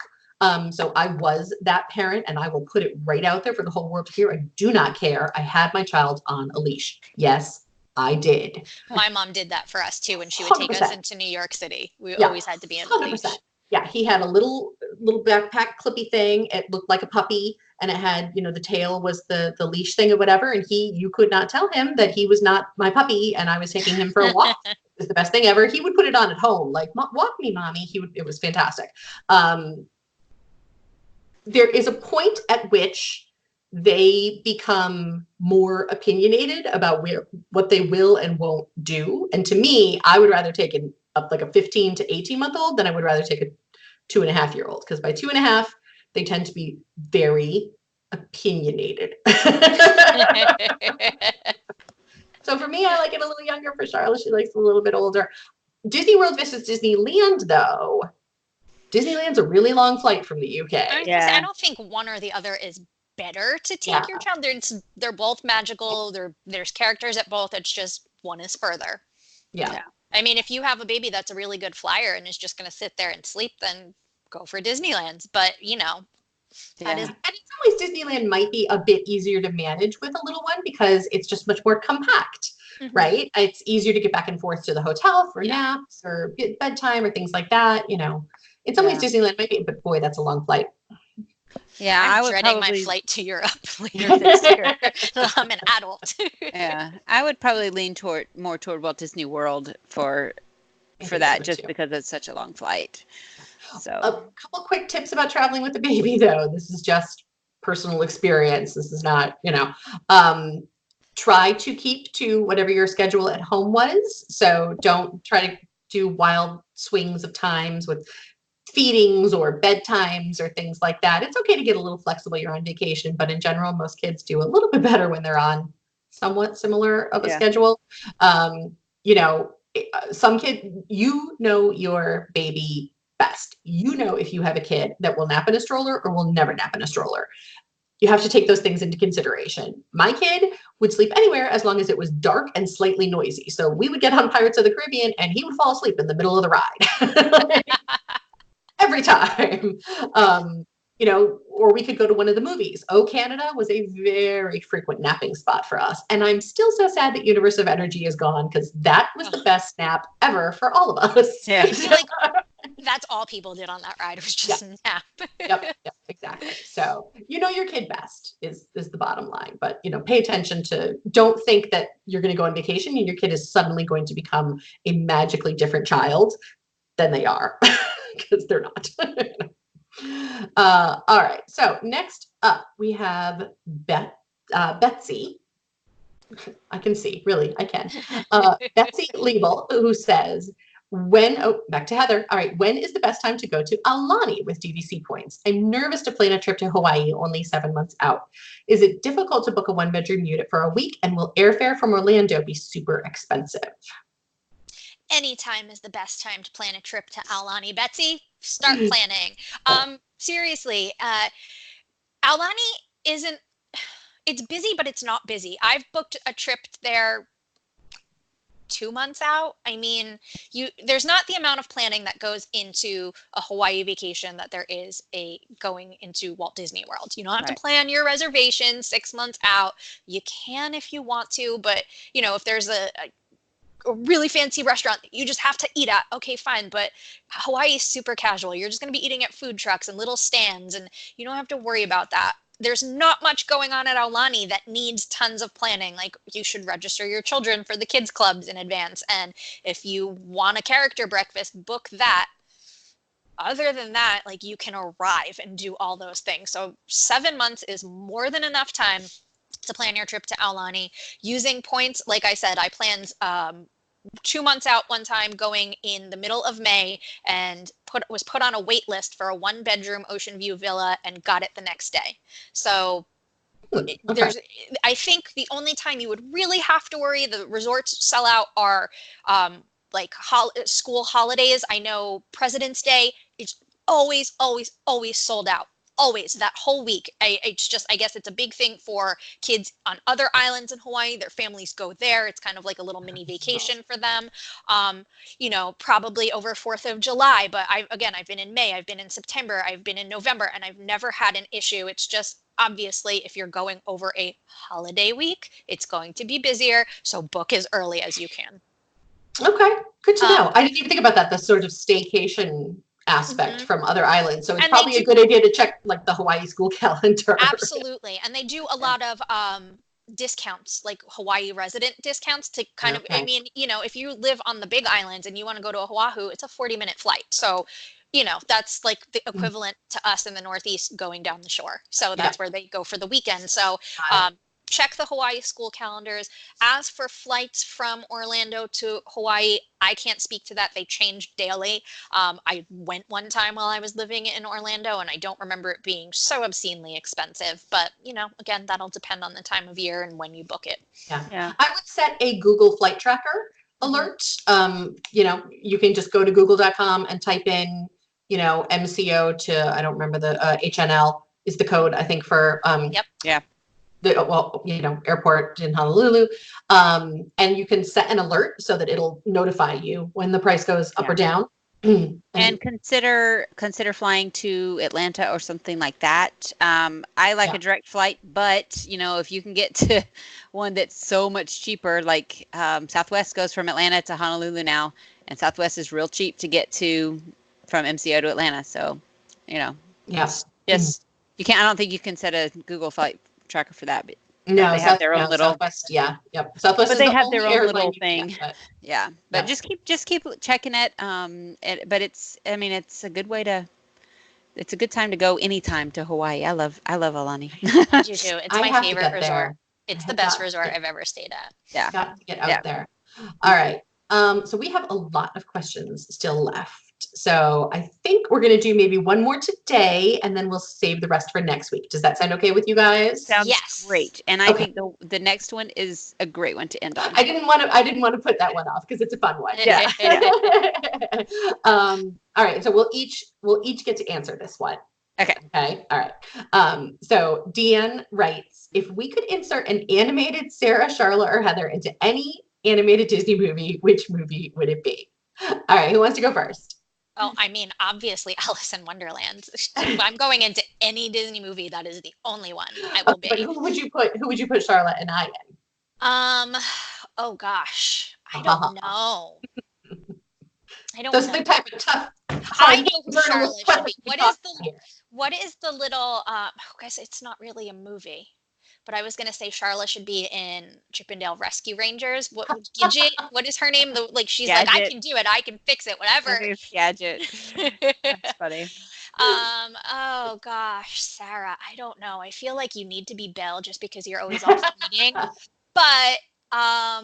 Speaker 1: So I was that parent, and I will put it right out there for the whole world to hear. I do not care. I had my child on a leash. Yes, I did.
Speaker 2: My mom did that for us too when she would take
Speaker 1: 100%.
Speaker 2: us into New York City. We always had to be in a leash.
Speaker 1: 100%. Yeah, he had a little backpack clippy thing. It looked like a puppy, and it had, the tail was the leash thing or whatever. And you could not tell him that he was not my puppy, and I was taking him for a walk. It was the best thing ever. He would put it on at home, like, walk me, mommy. It was fantastic. There is a point at which they become more opinionated about what they will and won't do. And to me, I would rather take like a 15 to 18-month-old than I would rather take a 2.5-year-old, because by 2.5, they tend to be very opinionated. So for me, I like it a little younger. For Sharla, she likes a little bit older. Disney World versus Disneyland, though. Disneyland's a really long flight from the UK.
Speaker 2: I don't think one or the other is better to take your child. They're both magical. There's characters at both. It's just one is further.
Speaker 1: Yeah.
Speaker 2: I mean, if you have a baby that's a really good flyer and is just going to sit there and sleep, then go for Disneyland. But, that is.
Speaker 1: And in some ways, Disneyland might be a bit easier to manage with a little one because it's just much more compact, right? It's easier to get back and forth to the hotel for naps or bedtime or things like that. In some ways, Disneyland might be, but boy, that's a long flight.
Speaker 2: Yeah, I'm dreading my flight to Europe later this year. I'm an adult.
Speaker 3: I would probably lean more toward Walt Disney World for that, just because it's such a long flight. So
Speaker 1: a couple quick tips about traveling with a baby, though. This is just personal experience. This is not, try to keep to whatever your schedule at home was. So don't try to do wild swings of times with feedings or bedtimes or things like that. It's okay to get a little flexible. You're on vacation, but in general, most kids do a little bit better when they're on somewhat similar of a schedule. Some kid, your baby best. If you have a kid that will nap in a stroller or will never nap in a stroller. You have to take those things into consideration. My kid would sleep anywhere as long as it was dark and slightly noisy. So we would get on Pirates of the Caribbean and he would fall asleep in the middle of the ride. Every time, or we could go to one of the movies. Canada was a very frequent napping spot for us. And I'm still so sad that Universe of Energy is gone, because that was the best nap ever for all of us.
Speaker 2: Yeah. I feel like that's all people did on that ride. It was just nap.
Speaker 1: Yep, exactly. So, your kid best is the bottom line. But, pay attention don't think that you're going to go on vacation and your kid is suddenly going to become a magically different child than they are. Because they're not. All right. So next up, we have Betsy. I can see, really, I can. Betsy Liebel, who says, back to Heather. All right. When is the best time to go to Aulani with DVC points? I'm nervous to plan a trip to Hawaii only 7 months out. Is it difficult to book a 1-bedroom unit for a week? And will airfare from Orlando be super expensive?
Speaker 2: Anytime is the best time to plan a trip to Aulani. Betsy, start planning. Seriously, Aulani it's busy, but it's not busy. I've booked a trip there 2 months out. I mean, there's not the amount of planning that goes into a Hawaii vacation that there is going into Walt Disney World. You don't have to plan your reservation 6 months out. You can if you want to, but if there's a really fancy restaurant that you just have to eat at, okay, fine. But Hawaii is super casual. You're just going to be eating at food trucks and little stands, and you don't have to worry about that. there's not much going on at Aulani that needs tons of planning. Like, you should register your children for the kids clubs in advance. And if you want a character breakfast, book that. Other than that, like, you can arrive and do all those things. So 7 months is more than enough time to plan your trip to Aulani. Using points, like I said, I planned 2 months out one time, going in the middle of May, and was put on a wait list for a 1-bedroom ocean view villa and got it the next day. So there's, I think the only time you would really have to worry the resorts sell out are like school holidays. I know President's Day, it's always sold out. Always, that whole week. It's just, I guess it's a big thing for kids on other islands in Hawaii. Their families go there. It's kind of like a little mini vacation for them. You know, probably over 4th of July. But I've been in May, I've been in September, I've been in November, and I've never had an issue. It's just, obviously, if you're going over a holiday week, it's going to be busier. So book as early as you can.
Speaker 1: Okay, good to know. I didn't even think about that, the sort of staycation aspect from other islands. So it's probably a good idea to check like the Hawaii school calendar.
Speaker 2: Absolutely. And they do a lot of discounts, like Hawaii resident discounts, to kind of, I mean, you know, if you live on the big islands and you want to go to Oahu, it's a 40-minute flight. So, you know, that's like the equivalent to us in the Northeast going down the shore. So that's where they go for the weekend. So check the Hawaii school calendars. As for flights from Orlando to Hawaii, I can't speak to that. They change daily. I went one time while I was living in Orlando, and I don't remember it being so obscenely expensive. But, you know, again, that'll depend on the time of year and when you book it.
Speaker 1: Yeah. I would set a Google flight tracker alert. You know, you can just go to google.com and type in, you know, MCO to, I don't remember the HNL is the code, I think, for you know, airport in Honolulu. And you can set an alert so that it'll notify you when the price goes up or down.
Speaker 3: And consider flying to Atlanta or something like that. I like a direct flight, but you know, if you can get to one that's so much cheaper, like Southwest goes from Atlanta to Honolulu now, and Southwest is real cheap to get to from MCO to Atlanta. So, you know, just you can't. I don't think you can set a Google flight tracker for that, but
Speaker 1: no,
Speaker 3: they have their own little
Speaker 1: Southwest. Southwest,
Speaker 3: but they have their own little thing.
Speaker 1: But
Speaker 3: just keep checking it. But it's a good way to. It's a good time to go anytime to Hawaii. I love Aulani.
Speaker 2: I do too. It's my favorite resort. It's the best resort I've ever stayed at.
Speaker 1: Yeah, got to get out there. All right. So we have a lot of questions still left. So I think we're going to do maybe one more today, and then we'll save the rest for next week. Does that sound okay with you guys?
Speaker 3: Sounds great. And I think the next one is a great one to end on.
Speaker 1: I didn't want to put that one off because it's a fun one.
Speaker 3: Yeah.
Speaker 1: All right. So we'll each get to answer this one.
Speaker 3: Okay.
Speaker 1: All right. So Deanne writes, if we could insert an animated Sara, Sharla, or Heather into any animated Disney movie, which movie would it be? All right. Who wants to go first?
Speaker 2: Oh, I mean, obviously Alice in Wonderland. If I'm going into any Disney movie, that is the only one I will be.
Speaker 1: But who would you put Sharla and I in?
Speaker 2: Oh gosh. I don't know.
Speaker 1: Those are the type of tough.
Speaker 2: I know who Sharla should be. What is the little guys, it's not really a movie. But I was gonna say Sharla should be in Chippendale Rescue Rangers. Gidget? What is her name? She's Gadget. Like, I can do it. I can fix it. Whatever.
Speaker 3: Gadget. That's funny.
Speaker 2: Oh gosh, Sara. I don't know. I feel like you need to be Belle just because you're always off eating. But I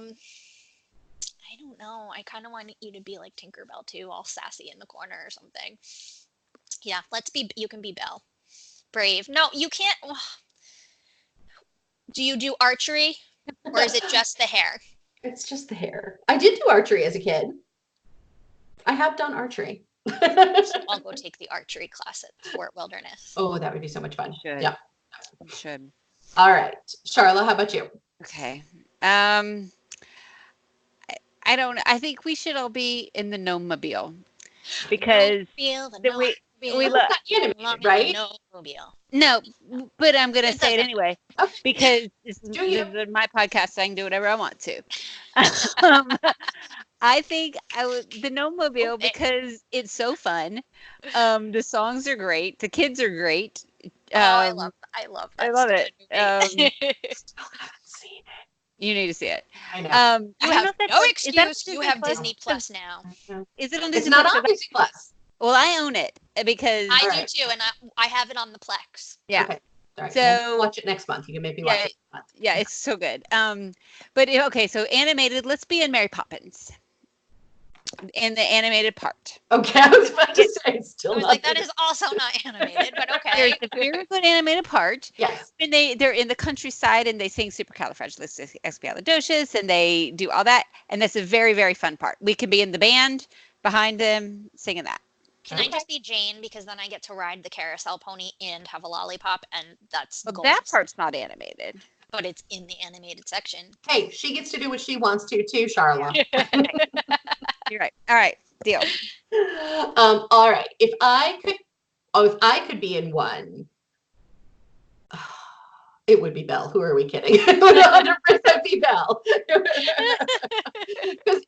Speaker 2: don't know. I kind of want you to be like Tinkerbell too, all sassy in the corner or something. Yeah, you can be Belle. Brave. No, you can't. Do you do archery, or is it just the hair?
Speaker 1: It's just the hair. I did do archery as a kid. I have done archery.
Speaker 2: I'll go take the archery class at Fort Wilderness.
Speaker 1: Oh, that would be so much fun.
Speaker 3: You should.
Speaker 1: Yeah.
Speaker 3: You should.
Speaker 1: All right. Sharla, how about you?
Speaker 3: Okay. I don't. I think we should all be in the Gnome-mobile because we love
Speaker 1: animated, right?
Speaker 3: No, but I'm going to say it anyway because this is my podcast, so I can do whatever I want to. I think the Gnome-mobile because it's so fun. The songs are great. The kids are great.
Speaker 2: I love that.
Speaker 3: I love it.
Speaker 1: Still haven't seen it.
Speaker 3: You need to see it.
Speaker 1: I know.
Speaker 2: You
Speaker 3: I don't know
Speaker 2: have
Speaker 3: if that's
Speaker 2: no
Speaker 3: is that
Speaker 2: excuse. You
Speaker 3: Disney
Speaker 2: have
Speaker 3: Plus?
Speaker 2: Disney Plus now.
Speaker 3: Is it on
Speaker 1: It's
Speaker 3: Disney
Speaker 1: not
Speaker 3: Plus?
Speaker 1: on Disney Plus.
Speaker 3: Well, I own it because
Speaker 2: I
Speaker 1: Alright.
Speaker 2: do too, and I have it on the Plex.
Speaker 3: yeah.
Speaker 1: Okay. All right.
Speaker 3: So-
Speaker 1: We'll watch it next month. You can maybe watch
Speaker 3: Yeah,
Speaker 1: it next month.
Speaker 3: Yeah, it's so good. Okay, so animated. Let's be in Mary Poppins, in the animated part.
Speaker 1: Okay, I was about to say it's still
Speaker 2: I was
Speaker 1: not
Speaker 2: like, that
Speaker 1: there.
Speaker 2: is also not animated, but okay.
Speaker 3: There's a very good animated part,
Speaker 1: Yes.
Speaker 3: and they're in the countryside and they sing Supercalifragilisticexpialidocious and they do all that, and that's a very very fun part. We can be in the band behind them singing that.
Speaker 2: Can I just be Jane, because then I get to ride the carousel pony and have a lollipop, and that's
Speaker 3: But
Speaker 2: goals.
Speaker 3: that part's not animated.
Speaker 2: But it's in the animated section.
Speaker 1: Hey, she gets to do what she wants to too, Sharla.
Speaker 3: You're right. All right, deal.
Speaker 1: All right. If I could be in one, it would be Belle. Who are we kidding? It would 100% be Belle. Because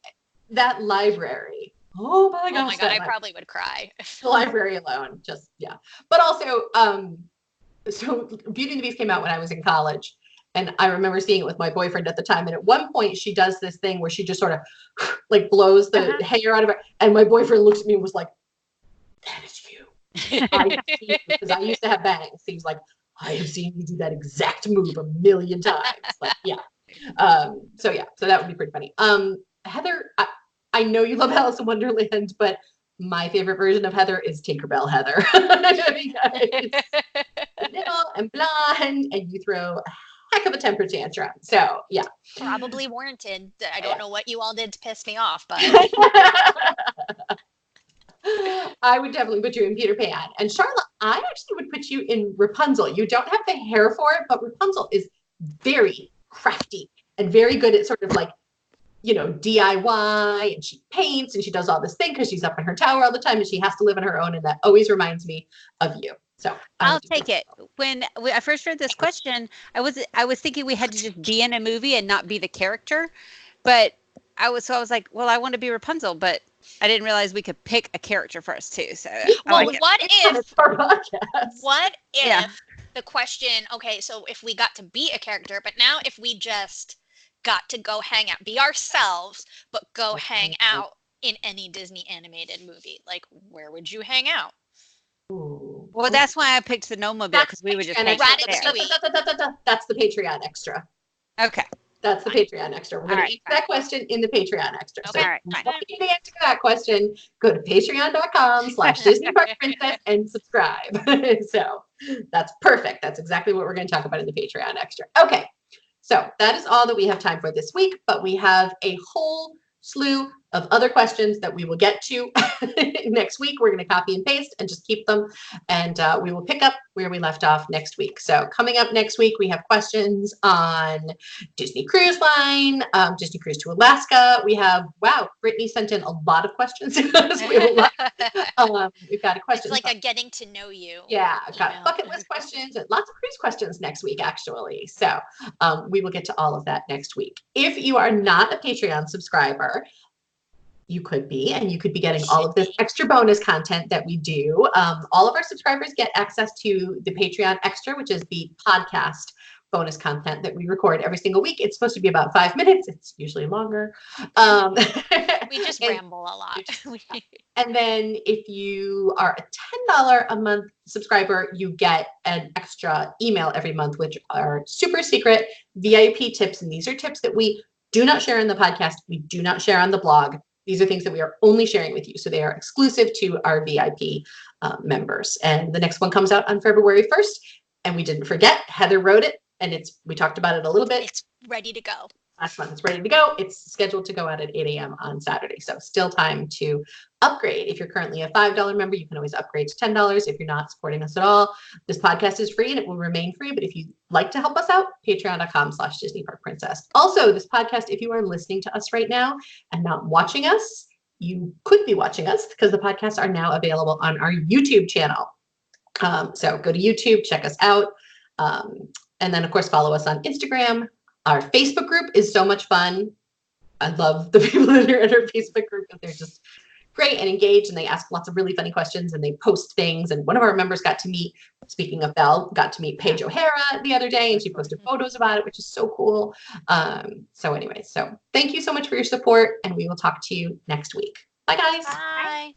Speaker 1: that library. Oh my gosh.
Speaker 2: Oh my god, I probably would cry.
Speaker 1: The library alone, just yeah. But also, so Beauty and the Beast came out when I was in college, and I remember seeing it with my boyfriend at the time. And at one point, she does this thing where she just sort of like blows the hair out of her, and my boyfriend looks at me and was like, "That is you." Because I used to have bangs. He was like, "I have seen you do that exact move a million times." Like, yeah. So that would be pretty funny. Heather, I know you love Alice in Wonderland, but my favorite version of Heather is Tinkerbell Heather. Because little and blonde, and you throw a heck of a temper tantrum. So yeah.
Speaker 2: Probably warranted. I don't know what you all did to piss me off, but
Speaker 1: I would definitely put you in Peter Pan. And Sharla, I actually would put you in Rapunzel. You don't have the hair for it, but Rapunzel is very crafty and very good at sort of like, DIY, and she paints and she does all this thing because she's up in her tower all the time and she has to live on her own. And that always reminds me of you. So
Speaker 3: I'll take it. When I first read this question, I was thinking we had to just be in a movie and not be the character. But I was like, well, I want to be Rapunzel, but I didn't realize we could pick a character for us too. So
Speaker 2: well, what if
Speaker 3: Yeah.
Speaker 2: the question, okay, so if we got to be a character, but now if we just got to go hang out, be ourselves, but go hang out in any Disney animated movie, like where would you hang out?
Speaker 1: Ooh.
Speaker 3: Well, that's why I picked the Gnome-mobile, because we would just hang out there.
Speaker 1: That's the Patreon extra.
Speaker 3: Okay.
Speaker 1: That's the Patreon extra. We're going to
Speaker 3: Alright,
Speaker 1: eat that question in the Patreon extra.
Speaker 2: Okay.
Speaker 1: So
Speaker 3: Alright,
Speaker 1: if
Speaker 3: fine.
Speaker 1: you need to answer that question, go to patreon.com/DisneyParkPrincess and subscribe. So that's perfect. That's exactly what we're going to talk about in the Patreon extra. Okay. So that is all that we have time for this week, but we have a whole slew of other questions that we will get to next week. We're going to copy and paste and just keep them, and we will pick up where we left off next week. So coming up next week, we have questions on Disney Cruise Line, Disney Cruise to Alaska. We have, Brittany sent in a lot of questions. So we have a lot. We've got a question.
Speaker 2: It's like a getting to know you.
Speaker 1: Yeah, I've got bucket list questions and lots of cruise questions next week, actually. So we will get to all of that next week. If you are not a Patreon subscriber, you could be, and you could be getting all of this extra bonus content that we do. All of our subscribers get access to the Patreon extra, which is the podcast bonus content that we record every single week. It's supposed to be about 5 minutes. It's usually longer.
Speaker 2: We just ramble a lot.
Speaker 1: And then if you are a $10 a month subscriber, you get an extra email every month, which are super secret VIP tips. And these are tips that we do not share in the podcast. We do not share on the blog. These are things that we are only sharing with you. So they are exclusive to our VIP members. And the next one comes out on February 1st. And we didn't forget, Heather wrote it, and we talked about it a little bit.
Speaker 2: It's ready to go.
Speaker 1: Last one is ready to go. It's scheduled to go out at 8 a.m. on Saturday. So still time to upgrade. If you're currently a $5 member, you can always upgrade to $10. If you're not supporting us at all, this podcast is free and it will remain free. But if you'd like to help us out, patreon.com/DisneyParkPrincess. Also, this podcast, if you are listening to us right now and not watching us, you could be watching us because the podcasts are now available on our YouTube channel. So go to YouTube, check us out. And then, of course, follow us on Instagram. Our Facebook group is so much fun. I love the people that are in our Facebook group. They're just great and engaged, and they ask lots of really funny questions, and they post things. And one of our members got to meet speaking of Belle, got to meet Paige O'Hara the other day, and she posted photos about it, which is so cool. So anyway, so thank you so much for your support, and we will talk to you next week. Bye, guys.
Speaker 2: Bye.